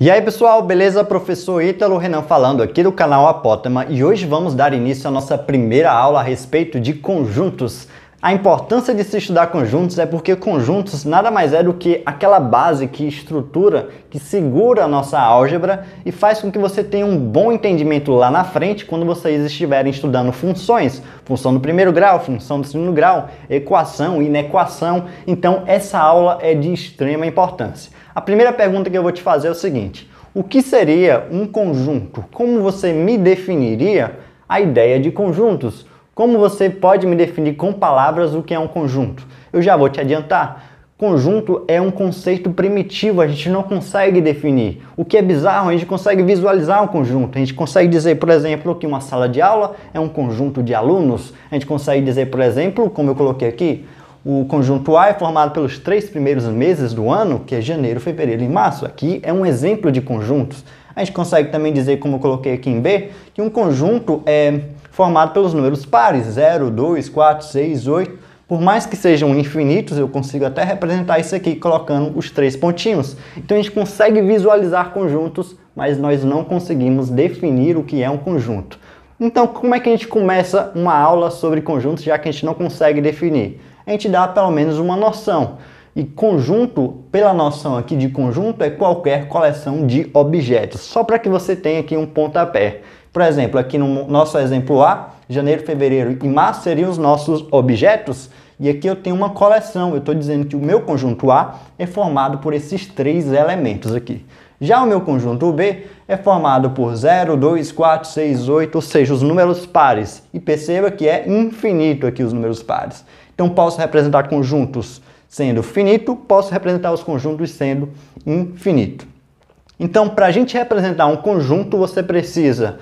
E aí pessoal, beleza? Professor Ítalo Renan falando aqui do canal Apótema e hoje vamos dar início à nossa primeira aula a respeito de conjuntos. A importância de se estudar conjuntos é porque conjuntos nada mais é do que aquela base que estrutura, que segura a nossa álgebra e faz com que você tenha um bom entendimento lá na frente quando vocês estiverem estudando funções, função do primeiro grau, função do segundo grau, equação, inequação. Então essa aula é de extrema importância. A primeira pergunta que eu vou te fazer é o seguinte: o que seria um conjunto? Como você me definiria a ideia de conjuntos? Como você pode me definir com palavras o que é um conjunto? Eu já vou te adiantar. Conjunto é um conceito primitivo, a gente não consegue definir. O que é bizarro, a gente consegue visualizar um conjunto. A gente consegue dizer, por exemplo, que uma sala de aula é um conjunto de alunos. A gente consegue dizer, por exemplo, como eu coloquei aqui, o conjunto A é formado pelos 3 primeiros meses do ano, que é janeiro, fevereiro e março. Aqui é um exemplo de conjuntos. A gente consegue também dizer, como eu coloquei aqui em B, que um conjunto é formado pelos números pares, 0, 2, 4, 6, 8. Por mais que sejam infinitos, eu consigo até representar isso aqui colocando os 3 pontinhos. Então a gente consegue visualizar conjuntos, mas nós não conseguimos definir o que é um conjunto. Então como é que a gente começa uma aula sobre conjuntos, já que a gente não consegue definir? A gente dá pelo menos uma noção. E conjunto, pela noção aqui de conjunto, é qualquer coleção de objetos. Só para que você tenha aqui um pontapé. Por exemplo, aqui no nosso exemplo A, janeiro, fevereiro e março seriam os nossos objetos. E aqui eu tenho uma coleção. Eu estou dizendo que o meu conjunto A é formado por esses 3 elementos aqui. Já o meu conjunto B é formado por 0, 2, 4, 6, 8, ou seja, os números pares. E perceba que é infinito aqui os números pares. Então posso representar conjuntos sendo finito, posso representar os conjuntos sendo infinito. Então, para a gente representar um conjunto, você precisa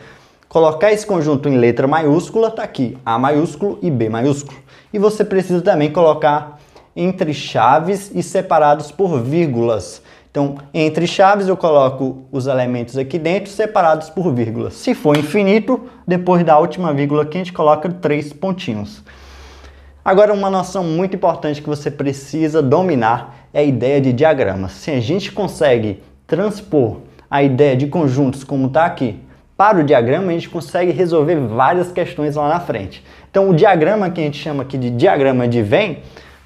colocar esse conjunto em letra maiúscula, tá aqui, A maiúsculo e B maiúsculo. E você precisa também colocar entre chaves e separados por vírgulas. Então, entre chaves eu coloco os elementos aqui dentro separados por vírgulas. Se for infinito, depois da última vírgula aqui a gente coloca 3 pontinhos. Agora, uma noção muito importante que você precisa dominar é a ideia de diagramas. Se a gente consegue transpor a ideia de conjuntos como está aqui para o diagrama, a gente consegue resolver várias questões lá na frente. Então, o diagrama que a gente chama aqui de diagrama de Venn,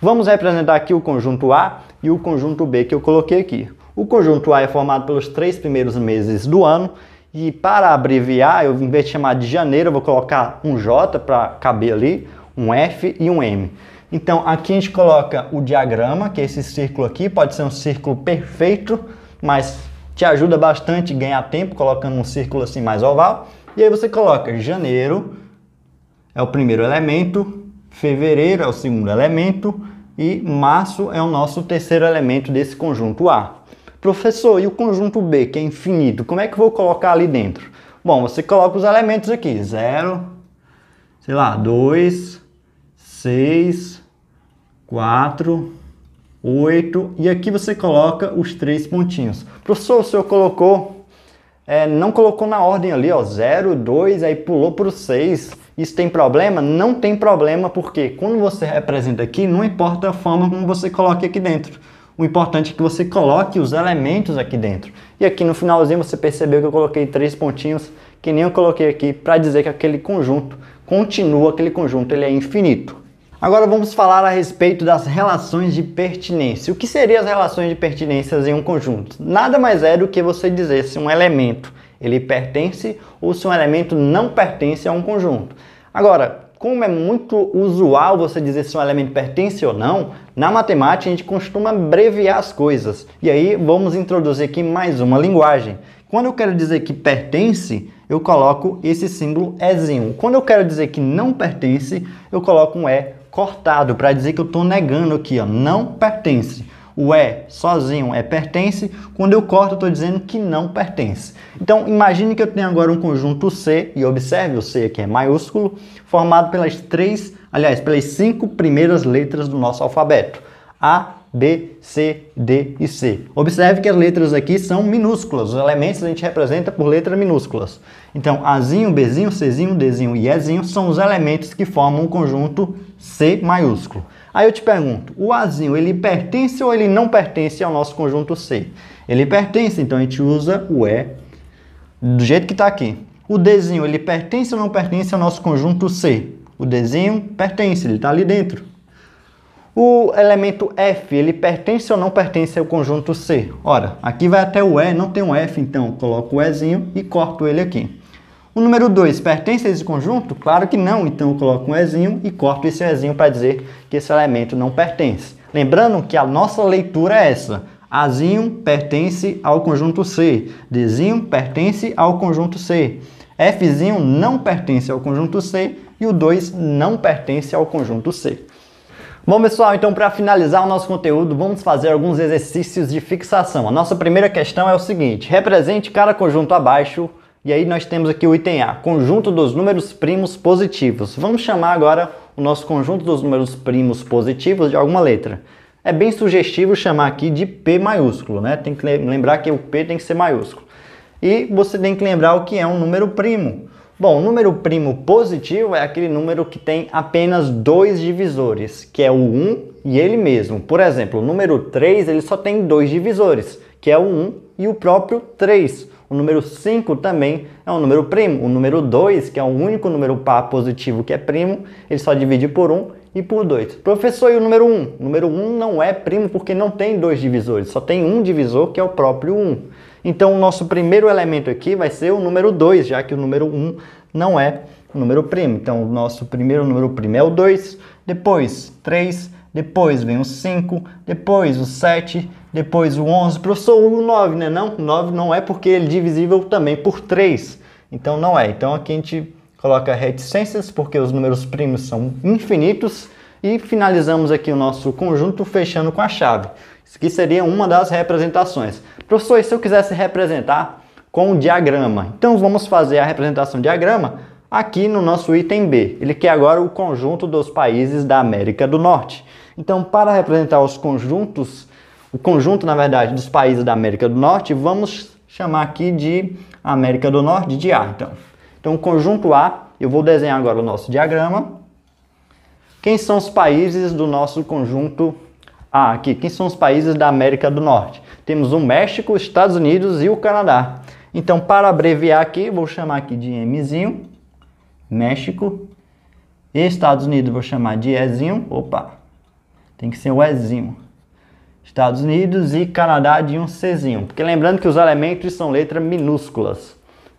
vamos representar aqui o conjunto A e o conjunto B que eu coloquei aqui. O conjunto A é formado pelos 3 primeiros meses do ano e para abreviar, eu, em vez de chamar de janeiro, eu vou colocar um J para caber ali, um F e um M. Então aqui a gente coloca o diagrama, que é esse círculo aqui, pode ser um círculo perfeito, mas te ajuda bastante a ganhar tempo colocando um círculo assim mais oval. E aí você coloca janeiro é o primeiro elemento, fevereiro é o segundo elemento e março é o nosso terceiro elemento desse conjunto A. Professor, e o conjunto B, que é infinito, como é que eu vou colocar ali dentro? Bom, você coloca os elementos aqui, 0, sei lá, 2, 6, 4, 8 e aqui você coloca os 3 pontinhos. Professor, o senhor colocou, não colocou na ordem ali, ó, 0, 2, aí pulou para o 6. Isso tem problema? Não tem problema, porque quando você representa aqui, não importa a forma como você coloque aqui dentro. O importante é que você coloque os elementos aqui dentro. E aqui no finalzinho você percebeu que eu coloquei 3 pontinhos, que nem eu coloquei aqui, para dizer que aquele conjunto continua, aquele conjunto ele é infinito. Agora vamos falar a respeito das relações de pertinência. O que seriam as relações de pertinência em um conjunto? Nada mais é do que você dizer se um elemento ele pertence ou se um elemento não pertence a um conjunto. Agora, como é muito usual você dizer se um elemento pertence ou não, na matemática a gente costuma abreviar as coisas. E aí vamos introduzir aqui mais uma linguagem. Quando eu quero dizer que pertence, eu coloco esse símbolo Ezinho. Quando eu quero dizer que não pertence, eu coloco um E cortado, para dizer que eu estou negando aqui, ó, não pertence. O E sozinho é pertence, quando eu corto eu estou dizendo que não pertence. Então imagine que eu tenho agora um conjunto C, e observe o C aqui é maiúsculo, formado pelas 5 primeiras letras do nosso alfabeto. A, B, C, D e C. Observe que as letras aqui são minúsculas, os elementos a gente representa por letras minúsculas. Então, Azinho, Bzinho, Czinho, Dzinho e Ezinho são os elementos que formam um conjunto C maiúsculo. Aí eu te pergunto, o Azinho, ele pertence ou ele não pertence ao nosso conjunto C? ele pertence, então a gente usa o E do jeito que está aqui. O Dzinho, ele pertence ou não pertence ao nosso conjunto C? O Dzinho pertence, ele está ali dentro. O elemento F, ele pertence ou não pertence ao conjunto C? Ora, aqui vai até o E, não tem um F, então eu coloco o Ezinho e corto ele aqui. O número 2 pertence a esse conjunto? Claro que não, então eu coloco um Ezinho e corto esse Ezinho para dizer que esse elemento não pertence. Lembrando que a nossa leitura é essa. Azinho pertence ao conjunto C, Dzinho pertence ao conjunto C, Fzinho não pertence ao conjunto C e o 2 não pertence ao conjunto C. Bom, pessoal, então para finalizar o nosso conteúdo, vamos fazer alguns exercícios de fixação. A nossa primeira questão é o seguinte: represente cada conjunto abaixo, e aí nós temos aqui o item A, conjunto dos números primos positivos. Vamos chamar agora o nosso conjunto dos números primos positivos de alguma letra. É bem sugestivo chamar aqui de P maiúsculo, né? Tem que lembrar que o P tem que ser maiúsculo. E você tem que lembrar o que é um número primo. Bom, o número primo positivo é aquele número que tem apenas dois divisores, que é o 1 e ele mesmo. Por exemplo, o número 3 ele só tem dois divisores, que é o 1 e o próprio 3. O número 5 também é um número primo. O número 2, que é o único número par positivo que é primo, ele só divide por 1 e por 2. Professor, e o número 1? O número 1 não é primo porque não tem dois divisores, só tem um divisor que é o próprio 1. Então o nosso primeiro elemento aqui vai ser o número 2, já que o número 1 não é o número primo. Então o nosso primeiro número primo é o 2, depois 3, depois vem o 5, depois o 7, depois o 11. Professor, o 9, né? Não, o 9 não é porque ele é divisível também por 3. Então não é. Então aqui a gente coloca reticências porque os números primos são infinitos e finalizamos aqui o nosso conjunto fechando com a chave. Isso aqui seria uma das representações. Professor, e se eu quisesse representar com um diagrama? Então vamos fazer a representação de diagrama aqui no nosso item B. Ele quer agora o conjunto dos países da América do Norte. Então, para representar os conjuntos, o conjunto, na verdade, dos países da América do Norte, vamos chamar aqui de América do Norte de A. Então, o conjunto A, eu vou desenhar agora o nosso diagrama. Quem são os países do nosso conjunto A aqui? Quem são os países da América do Norte? Temos o México, os Estados Unidos e o Canadá. Então, para abreviar aqui, vou chamar aqui de Mzinho, México, e Estados Unidos vou chamar de Ezinho, opa, tem que ser o Ezinho. Estados Unidos e Canadá de um Czinho, porque lembrando que os elementos são letras minúsculas.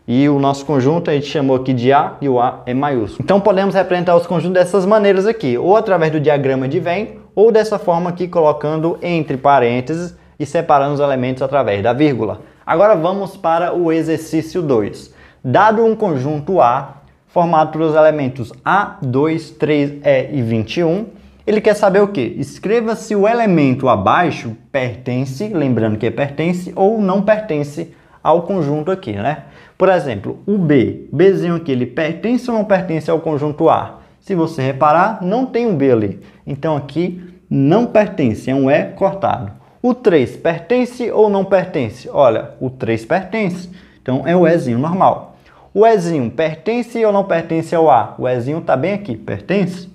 E o nosso conjunto a gente chamou aqui de A e o A é maiúsculo. Então podemos representar os conjuntos dessas maneiras aqui, ou através do diagrama de Venn, ou dessa forma aqui, colocando entre parênteses e separando os elementos através da vírgula. Agora vamos para o exercício 2. Dado um conjunto A, formado pelos elementos A, 2, 3, E e 21, ele quer saber o quê? Escreva se o elemento abaixo pertence, lembrando que pertence ou não pertence ao conjunto aqui, né? Por exemplo, o B, Bzinho aqui, ele pertence ou não pertence ao conjunto A? Se você reparar, não tem um B ali. Então aqui não pertence, é um E cortado. O 3 pertence ou não pertence? Olha, o 3 pertence, então é o Ezinho normal. O Ezinho pertence ou não pertence ao A? O Ezinho está bem aqui, pertence?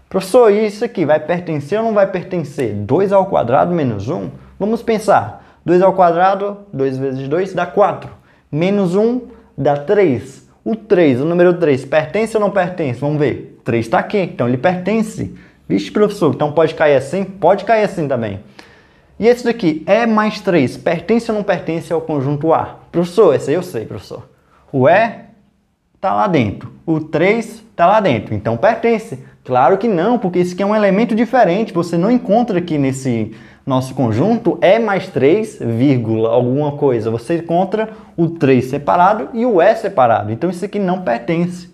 Professor, isso aqui vai pertencer ou não vai pertencer? 2 ao quadrado menos 1? Vamos pensar. 2 ao quadrado, 2 vezes 2 dá 4. Menos 1 dá 3. O 3, o número 3, pertence ou não pertence? Vamos ver. 3 está aqui, então ele pertence. Vixe, professor, então pode cair assim? Pode cair assim também. E esse daqui, E mais 3, pertence ou não pertence ao conjunto A? Professor, esse aí eu sei, professor. O E está lá dentro, o 3 está lá dentro, então pertence. Claro que não, porque esse aqui é um elemento diferente, você não encontra aqui nesse nosso conjunto E mais 3, vírgula, alguma coisa. Você encontra o 3 separado e o E separado, então isso aqui não pertence.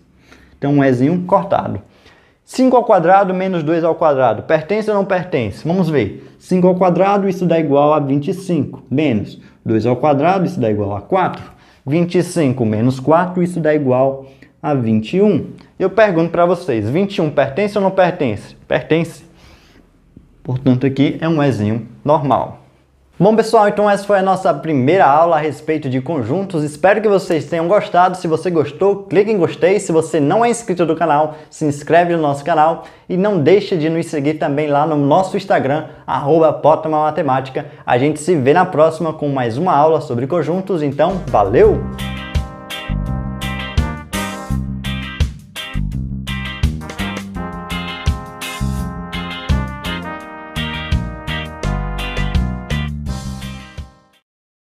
Então um Ezinho cortado. 5 ao quadrado menos 2 ao quadrado, pertence ou não pertence? Vamos ver. 5 ao quadrado, isso dá igual a 25, menos 2 ao quadrado, isso dá igual a 4. 25 menos 4, isso dá igual a 21. Eu pergunto para vocês, 21 pertence ou não pertence? Pertence. Portanto, aqui é um Ezinho normal. Bom pessoal, então essa foi a nossa primeira aula a respeito de conjuntos. Espero que vocês tenham gostado. Se você gostou, clique em gostei. Se você não é inscrito do canal, se inscreve no nosso canal. E não deixe de nos seguir também lá no nosso Instagram, @potamatemática. A gente se vê na próxima com mais uma aula sobre conjuntos. Então, valeu!